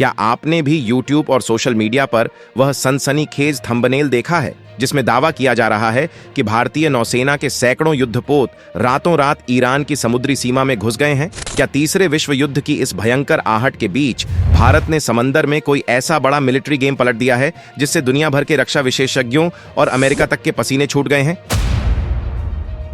क्या आपने भी YouTube और सोशल मीडिया पर वह सनसनीखेज थंबनेल देखा है जिसमें दावा किया जा रहा है कि भारतीय नौसेना के सैकड़ों युद्धपोत रातों रात ईरान की समुद्री सीमा में घुस गए हैं? क्या तीसरे विश्व युद्ध की इस भयंकर आहट के बीच भारत ने समंदर में कोई ऐसा बड़ा मिलिट्री गेम पलट दिया है जिससे दुनिया भर के रक्षा विशेषज्ञों और अमेरिका तक के पसीने छूट गए हैं?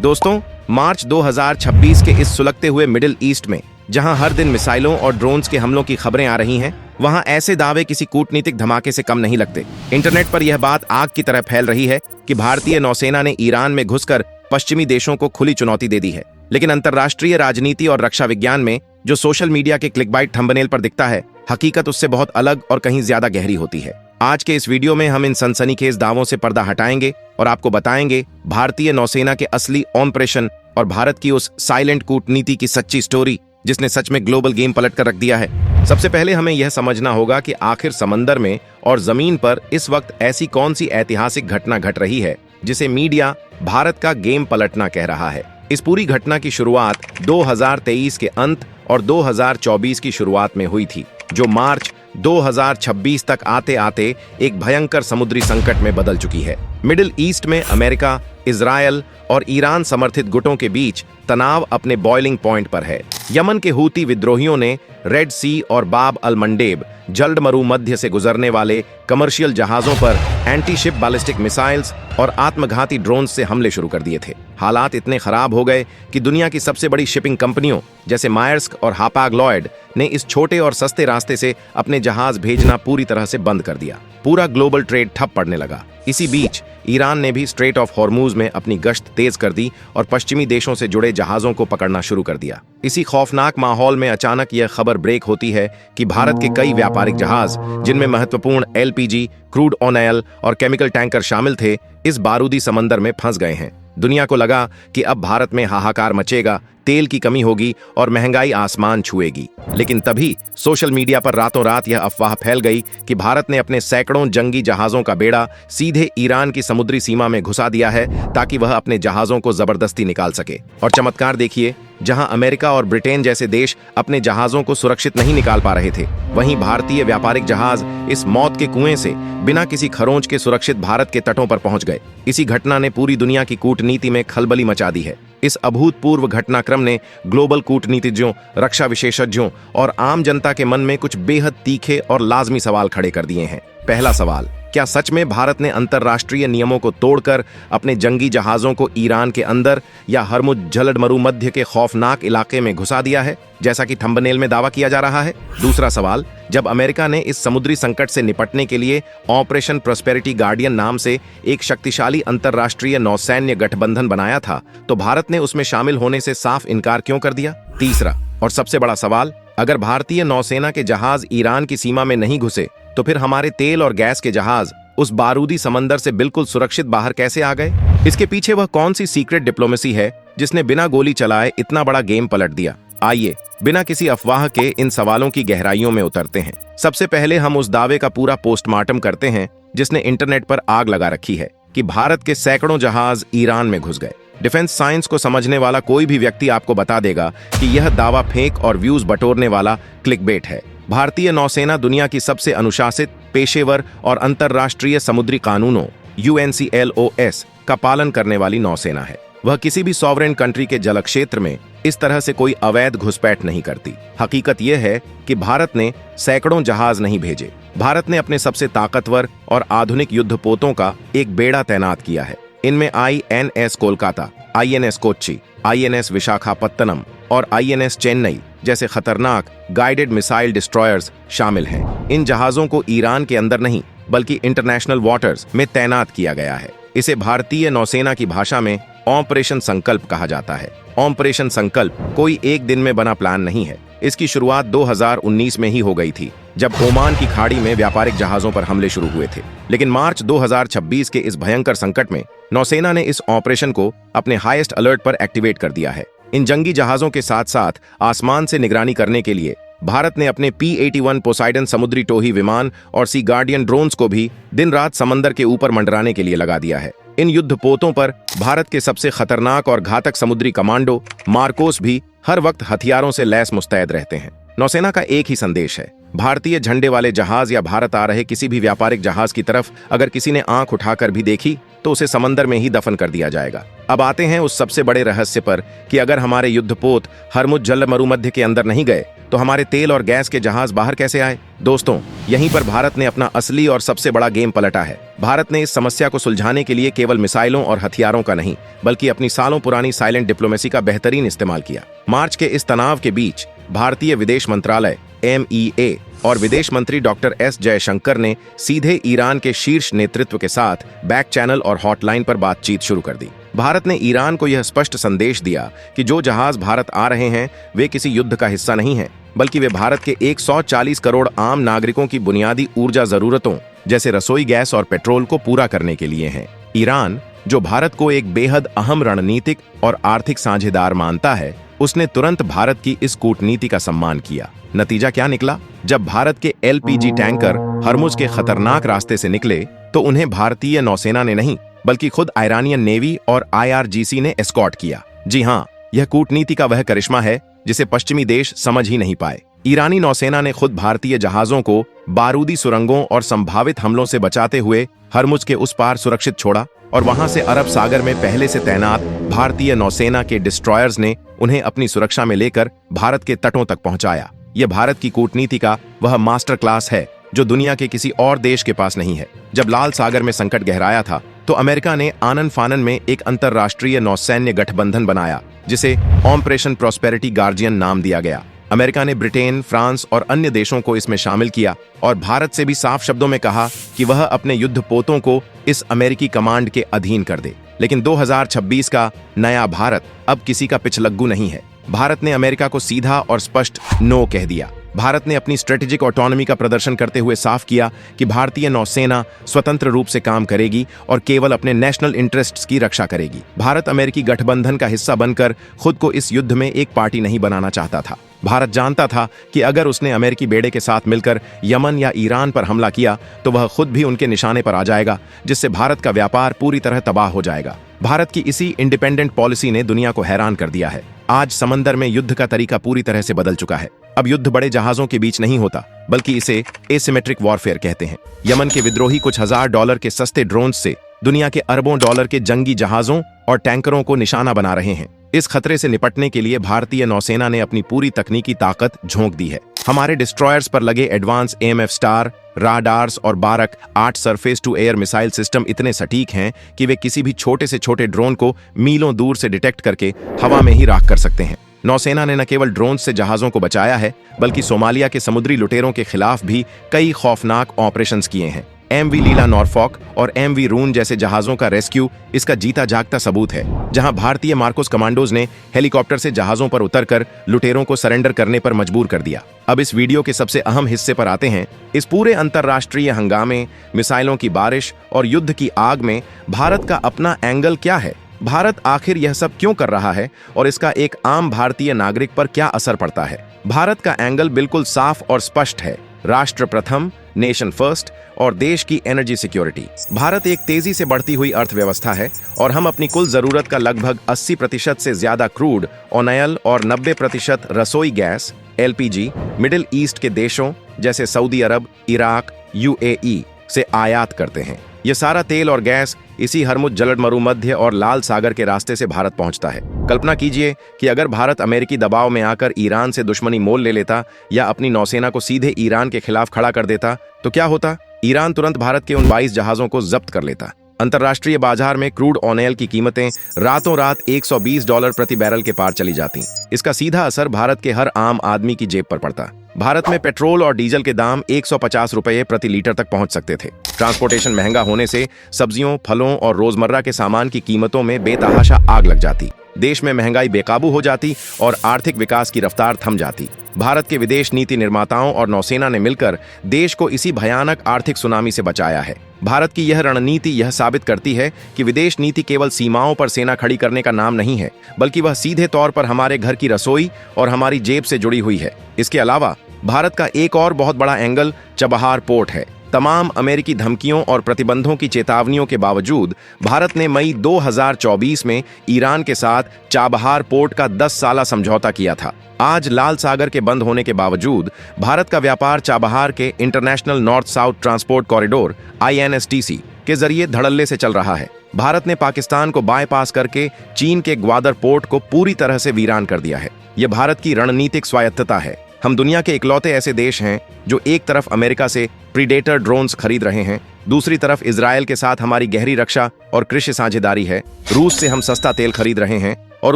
दोस्तों, मार्च 2026 के इस सुलगते हुए मिडिल ईस्ट में जहां हर दिन मिसाइलों और ड्रोन्स के हमलों की खबरें आ रही हैं, वहां ऐसे दावे किसी कूटनीतिक धमाके से कम नहीं लगते। इंटरनेट पर यह बात आग की तरह फैल रही है कि भारतीय नौसेना ने ईरान में घुसकर पश्चिमी देशों को खुली चुनौती दे दी है। लेकिन अंतर्राष्ट्रीय राजनीति और रक्षा विज्ञान में जो सोशल मीडिया के क्लिकबाइट थंबनेल पर दिखता है, हकीकत उससे बहुत अलग और कहीं ज्यादा गहरी होती है। आज के इस वीडियो में हम इन सनसनीखेज दावों से पर्दा हटाएंगे और आपको बताएंगे भारतीय नौसेना के असली ऑपरेशन और भारत की उस साइलेंट कूटनीति की सच्ची स्टोरी जिसने सच में ग्लोबल गेम पलट कर रख दिया है। सबसे पहले हमें यह समझना होगा कि आखिर समंदर में और जमीन पर इस वक्त ऐसी कौन सी ऐतिहासिक घटना घट रही है जिसे मीडिया भारत का गेम पलटना कह रहा है। इस पूरी घटना की शुरुआत 2023 के अंत और 2024 की शुरुआत में हुई थी, जो मार्च 2026 तक आते आते एक भयंकर समुद्री संकट में बदल चुकी है। मिडिल ईस्ट में अमेरिका, इजरायल और ईरान समर्थित गुटों के बीच तनाव अपने बॉइलिंग पॉइंट पर है। यमन के हूती विद्रोहियों ने रेड सी और बाब अल मंडेब जलमरू मध्य से गुजरने वाले कमर्शियल जहाजों पर एंटी शिप बैलिस्टिक मिसाइल्स और आत्मघाती ड्रोन्स से हमले शुरू कर दिए थे। हालात इतने खराब हो गए कि दुनिया की सबसे बड़ी शिपिंग कंपनियों जैसे मायर्स्क और हापाग-लॉयड ने इस छोटे और सस्ते रास्ते से अपने जहाज भेजना पूरी तरह से बंद कर दिया। पूरा ग्लोबल ट्रेड ठप पड़ने लगा। इसी बीच ईरान ने भी स्ट्रेट ऑफ हॉर्मूज में अपनी गश्त तेज कर दी और पश्चिमी देशों से जुड़े जहाजों को पकड़ना शुरू कर दिया। इसी खौफनाक माहौल में अचानक यह खबर ब्रेक होती है कि भारत के कई व्यापारिक जहाज, जिनमें महत्वपूर्ण LPG, क्रूड ऑयल और केमिकल टैंकर शामिल थे, इस बारूदी समंदर में फंस गए हैं। दुनिया को लगा कि अब भारत में हाहाकार मचेगा, तेल की कमी होगी और महंगाई आसमान छुएगी। लेकिन तभी सोशल मीडिया पर रातों रात यह अफवाह फैल गई कि भारत ने अपने सैकड़ों जंगी जहाजों का बेड़ा सीधे ईरान की समुद्री सीमा में घुसा दिया है ताकि वह अपने जहाजों को जबरदस्ती निकाल सके। और चमत्कार देखिए, जहां अमेरिका और ब्रिटेन जैसे देश अपने जहाजों को सुरक्षित नहीं निकाल पा रहे थे, वहीं भारतीय व्यापारिक जहाज इस मौत के कुएं से बिना किसी खरोंच के सुरक्षित भारत के तटों पर पहुंच गए। इसी घटना ने पूरी दुनिया की कूटनीति में खलबली मचा दी है। इस अभूतपूर्व घटनाक्रम ने ग्लोबल कूटनीतिज्ञों, रक्षा विशेषज्ञों और आम जनता के मन में कुछ बेहद तीखे और लाजमी सवाल खड़े कर दिए हैं। पहला सवाल, क्या सच में भारत ने अंतर्राष्ट्रीय नियमों को तोड़कर अपने जंगी जहाजों को ईरान के अंदर या हरमुज जलमरू मध्य के खौफनाक इलाके में घुसा दिया है, जैसा कि थंबनेल में दावा किया जा रहा है? दूसरा सवाल, जब अमेरिका ने इस समुद्री संकट से निपटने के लिए ऑपरेशन प्रॉस्पेरिटी गार्डियन नाम से एक शक्तिशाली अंतर्राष्ट्रीय नौसैन्य गठबंधन बनाया था, तो भारत ने उसमें शामिल होने से साफ इनकार क्यों कर दिया? तीसरा और सबसे बड़ा सवाल, अगर भारतीय नौसेना के जहाज ईरान की सीमा में नहीं घुसे तो फिर हमारे तेल और गैस के जहाज उस बारूदी समंदर से बिल्कुल सुरक्षित बाहर कैसे आ गए? इसके पीछे वह कौन सी सीक्रेट डिप्लोमेसी है जिसने बिना गोली चलाए इतना बड़ा गेम पलट दिया? आइए बिना किसी अफवाह के इन सवालों की गहराइयों में उतरते हैं। सबसे पहले हम उस दावे का पूरा पोस्टमार्टम करते हैं जिसने इंटरनेट पर आग लगा रखी है कि भारत के सैकड़ों जहाज ईरान में घुस गए। डिफेंस साइंस को समझने वाला कोई भी व्यक्ति आपको बता देगा कि यह दावा फेक और व्यूज बटोरने वाला क्लिकबेट है। भारतीय नौसेना दुनिया की सबसे अनुशासित, पेशेवर और अंतर्राष्ट्रीय समुद्री कानूनों UNCLOS का पालन करने वाली नौसेना है। वह किसी भी सॉवरेन कंट्री के जल क्षेत्र में इस तरह से कोई अवैध घुसपैठ नहीं करती। हकीकत यह है कि भारत ने सैकड़ों जहाज नहीं भेजे, भारत ने अपने सबसे ताकतवर और आधुनिक युद्धपोतों का एक बेड़ा तैनात किया है। इनमें INS Kolkata, INS Kochi, INS Visakhapatnam और INS चेन्नई जैसे खतरनाक गाइडेड मिसाइल डिस्ट्रॉयर्स शामिल हैं। इन जहाजों को ईरान के अंदर नहीं बल्कि इंटरनेशनल वाटर्स में तैनात किया गया है। इसे भारतीय नौसेना की भाषा में ऑपरेशन संकल्प कहा जाता है। ऑपरेशन संकल्प कोई एक दिन में बना प्लान नहीं है। इसकी शुरुआत 2019 में ही हो गई थी, जब ओमान की खाड़ी में व्यापारिक जहाजों पर हमले शुरू हुए थे। लेकिन मार्च 2026 के इस भयंकर संकट में नौसेना ने इस ऑपरेशन को अपने हाईएस्ट अलर्ट पर एक्टिवेट कर दिया है। इन जंगी जहाजों के साथ साथ आसमान से निगरानी करने के लिए भारत ने अपने P-81 पोसाइडन समुद्री टोही विमान और सी गार्डियन ड्रोन्स को भी दिन रात समंदर के ऊपर मंडराने के लिए लगा दिया है। इन युद्धपोतों पर भारत के सबसे खतरनाक और घातक समुद्री कमांडो मार्कोस भी हर वक्त हथियारों से लैस मुस्तैद रहते हैं। नौसेना का एक ही संदेश है, भारतीय झंडे वाले जहाज या भारत आ रहे किसी भी व्यापारिक जहाज की तरफ अगर किसी ने आंख उठाकर भी देखी तो उसे समंदर में ही दफन कर दिया जाएगा। अब आते हैं उस सबसे बड़े रहस्य पर कि अगर हमारे युद्धपोत हरमुज जल मरुमध्य के अंदर नहीं गए तो हमारे तेल और गैस के जहाज बाहर कैसे आए। दोस्तों, यहीं पर भारत ने अपना असली और सबसे बड़ा गेम पलटा है। भारत ने इस समस्या को सुलझाने के लिए केवल मिसाइलों और हथियारों का नहीं बल्कि अपनी सालों पुरानी साइलेंट डिप्लोमेसी का बेहतरीन इस्तेमाल किया। मार्च के इस तनाव के बीच भारतीय विदेश मंत्रालय MEA और विदेश मंत्री डॉक्टर S जयशंकर ने सीधे ईरान के शीर्ष नेतृत्व के साथ बैक चैनल और हॉटलाइन पर बातचीत शुरू कर दी। भारत ने ईरान को यह स्पष्ट संदेश दिया कि जो जहाज भारत आ रहे हैं वे किसी युद्ध का हिस्सा नहीं हैं, बल्कि वे भारत के 140 करोड़ आम नागरिकों की बुनियादी ऊर्जा जरूरतों जैसे रसोई गैस और पेट्रोल को पूरा करने के लिए हैं। ईरान, जो भारत को एक बेहद अहम रणनीतिक और आर्थिक साझेदार मानता है, उसने तुरंत भारत की इस कूटनीति का सम्मान किया। नतीजा क्या निकला? जब भारत के LPG टैंकर हरमुज के खतरनाक रास्ते से निकले तो उन्हें भारतीय नौसेना ने नहीं बल्कि खुद आयरानियन नेवी और IRGC ने एस्कॉर्ट किया। जी हाँ, यह कूटनीति का वह करिश्मा है जिसे पश्चिमी देश समझ ही नहीं पाए। ईरानी नौसेना ने खुद भारतीय जहाजों को बारूदी सुरंगों और संभावित हमलों से बचाते हुए हरमुज के उस पार सुरक्षित छोड़ा और वहां से अरब सागर में पहले से तैनात भारतीय नौसेना के डिस्ट्रॉयर्स ने उन्हें अपनी सुरक्षा में लेकर भारत के तटों तक पहुंचाया। यह भारत की कूटनीति का वह मास्टर क्लास है जो दुनिया के किसी और देश के पास नहीं है। जब लाल सागर में संकट गहराया था तो अमेरिका ने आनन फानन में एक अंतरराष्ट्रीय नौसैन्य गठबंधन बनाया जिसे ऑपरेशन प्रॉस्पेरिटी गार्जियन नाम दिया गया। अमेरिका ने ब्रिटेन, फ्रांस और अन्य देशों को इसमें शामिल किया और भारत से भी साफ शब्दों में कहा कि वह अपने युद्धपोतों को इस अमेरिकी कमांड के अधीन कर दे। लेकिन 2026 का नया भारत अब किसी का पिछलग्गू नहीं है। भारत ने अमेरिका को सीधा और स्पष्ट नो कह दिया। भारत ने अपनी स्ट्रेटेजिक ऑटोनॉमी का प्रदर्शन करते हुए साफ किया कि भारतीय नौसेना स्वतंत्र रूप से काम करेगी और केवल अपने नेशनल इंटरेस्ट्स की रक्षा करेगी। भारत अमेरिकी गठबंधन का हिस्सा बनकर खुद को इस युद्ध में एक पार्टी नहीं बनाना चाहता था। भारत जानता था कि अगर उसने अमेरिकी बेड़े के साथ मिलकर यमन या ईरान पर हमला किया तो वह खुद भी उनके निशाने पर आ जाएगा, जिससे भारत का व्यापार पूरी तरह तबाह हो जाएगा। भारत की इसी इंडिपेंडेंट पॉलिसी ने दुनिया को हैरान कर दिया है। आज समंदर में युद्ध का तरीका पूरी तरह से बदल चुका है। अब युद्ध बड़े जहाजों के बीच नहीं होता बल्कि इसे एसिमेट्रिक वॉरफेयर कहते हैं। यमन के विद्रोही कुछ $1000 के सस्ते ड्रोन से दुनिया के अरबों डॉलर के जंगी जहाजों और टैंकरों को निशाना बना रहे हैं। इस खतरे से निपटने के लिए भारतीय नौसेना ने अपनी पूरी तकनीकी ताकत झोंक दी है। हमारे डिस्ट्रॉयर्स पर लगे एडवांस AMF स्टार, राडार्स और Barak 8 surface to air missile system इतने सटीक हैं कि वे किसी भी छोटे से छोटे ड्रोन को मीलों दूर से डिटेक्ट करके हवा में ही राख कर सकते हैं। नौसेना ने न केवल ड्रोन से जहाजों को बचाया है बल्कि सोमालिया के समुद्री लुटेरों के खिलाफ भी कई खौफनाक ऑपरेशंस किए हैं। MV लीला नॉरफॉक और MV रून जैसे जहाजों का रेस्क्यू इसका जीता जागता सबूत है, जहां भारतीय मार्कोस कमांडोज ने हेलीकॉप्टर से जहाजों पर उतरकर लुटेरों को सरेंडर करने पर मजबूर कर दिया। अब इस वीडियो के सबसे अहम हिस्से पर आते हैं। इस पूरे अंतरराष्ट्रीय हंगामे, मिसाइलों की बारिश और युद्ध की आग में भारत का अपना एंगल क्या है? भारत आखिर यह सब क्यों कर रहा है और इसका एक आम भारतीय नागरिक पर क्या असर पड़ता है? भारत का एंगल बिल्कुल साफ और स्पष्ट है। राष्ट्र प्रथम, नेशन फर्स्ट और देश की एनर्जी सिक्योरिटी। भारत एक तेजी से बढ़ती हुई अर्थव्यवस्था है और हम अपनी कुल जरूरत का लगभग 80% से ज्यादा क्रूड ऑयल और 90% रसोई गैस LPG मिडिल ईस्ट के देशों जैसे सऊदी अरब, इराक, UAE से आयात करते हैं। यह सारा तेल और गैस इसी हरमुज जल मरुमध्य और लाल सागर के रास्ते से भारत पहुंचता है। कल्पना कीजिए कि अगर भारत अमेरिकी दबाव में आकर ईरान से दुश्मनी मोल ले लेता या अपनी नौसेना को सीधे ईरान के खिलाफ खड़ा कर देता तो क्या होता? ईरान तुरंत भारत के उन 22 जहाजों को जब्त कर लेता। अंतर्राष्ट्रीय बाजार में क्रूड ऑयल की कीमतें रातों रात $120 प्रति बैरल के पार चली जाती। इसका सीधा असर भारत के हर आम आदमी की जेब पर पड़ता। भारत में पेट्रोल और डीजल के दाम 150 रुपये प्रति लीटर तक पहुंच सकते थे। ट्रांसपोर्टेशन महंगा होने से सब्जियों, फलों और रोजमर्रा के सामान की कीमतों में बेतहाशा आग लग जाती। देश में महंगाई बेकाबू हो जाती और आर्थिक विकास की रफ्तार थम जाती। भारत के विदेश नीति निर्माताओं और नौसेना ने मिलकर देश को इसी भयानक आर्थिक सुनामी से बचाया है। भारत की यह रणनीति यह साबित करती है कि विदेश नीति केवल सीमाओं पर सेना खड़ी करने का नाम नहीं है, बल्कि वह सीधे तौर पर हमारे घर की रसोई और हमारी जेब से जुड़ी हुई है। इसके अलावा भारत का एक और बहुत बड़ा एंगल चबहार पोर्ट है। तमाम अमेरिकी धमकियों और प्रतिबंधों की चेतावनियों के बावजूद भारत ने मई 2024 में ईरान के साथ चाबहार पोर्ट का 10 साला समझौता किया था। आज लाल सागर के बंद होने के बावजूद भारत का व्यापार चाबहार के international north south transport corridor (INSTC) के जरिए धड़ल्ले से चल रहा है। भारत ने पाकिस्तान को बायपास करके चीन के ग्वादर पोर्ट को पूरी तरह से वीरान कर दिया है। यह भारत की रणनीतिक स्वायत्तता है। हम दुनिया के इकलौते ऐसे देश हैं जो एक तरफ अमेरिका से प्रीडेटर ड्रोन्स खरीद रहे हैं, दूसरी तरफ इजरायल के साथ हमारी गहरी रक्षा और कृषि साझेदारी है, रूस से हम सस्ता तेल खरीद रहे हैं और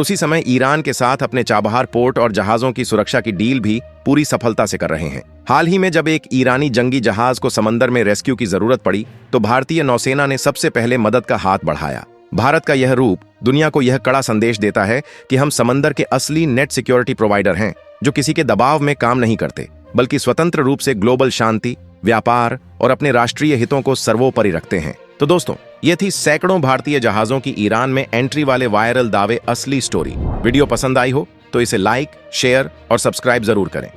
उसी समय ईरान के साथ अपने चाबहार पोर्ट और जहाजों की सुरक्षा की डील भी पूरी सफलता से कर रहे हैं। हाल ही में जब एक ईरानी जंगी जहाज को समंदर में रेस्क्यू की जरूरत पड़ी तो भारतीय नौसेना ने सबसे पहले मदद का हाथ बढ़ाया। भारत का यह रूप दुनिया को यह कड़ा संदेश देता है कि हम समंदर के असली नेट सिक्योरिटी प्रोवाइडर हैं, जो किसी के दबाव में काम नहीं करते बल्कि स्वतंत्र रूप से ग्लोबल शांति, व्यापार और अपने राष्ट्रीय हितों को सर्वोपरि रखते हैं। तो दोस्तों, ये थी सैकड़ों भारतीय जहाजों की ईरान में एंट्री वाले वायरल दावे असली स्टोरी। वीडियो पसंद आई हो तो इसे लाइक, शेयर और सब्सक्राइब जरूर करें।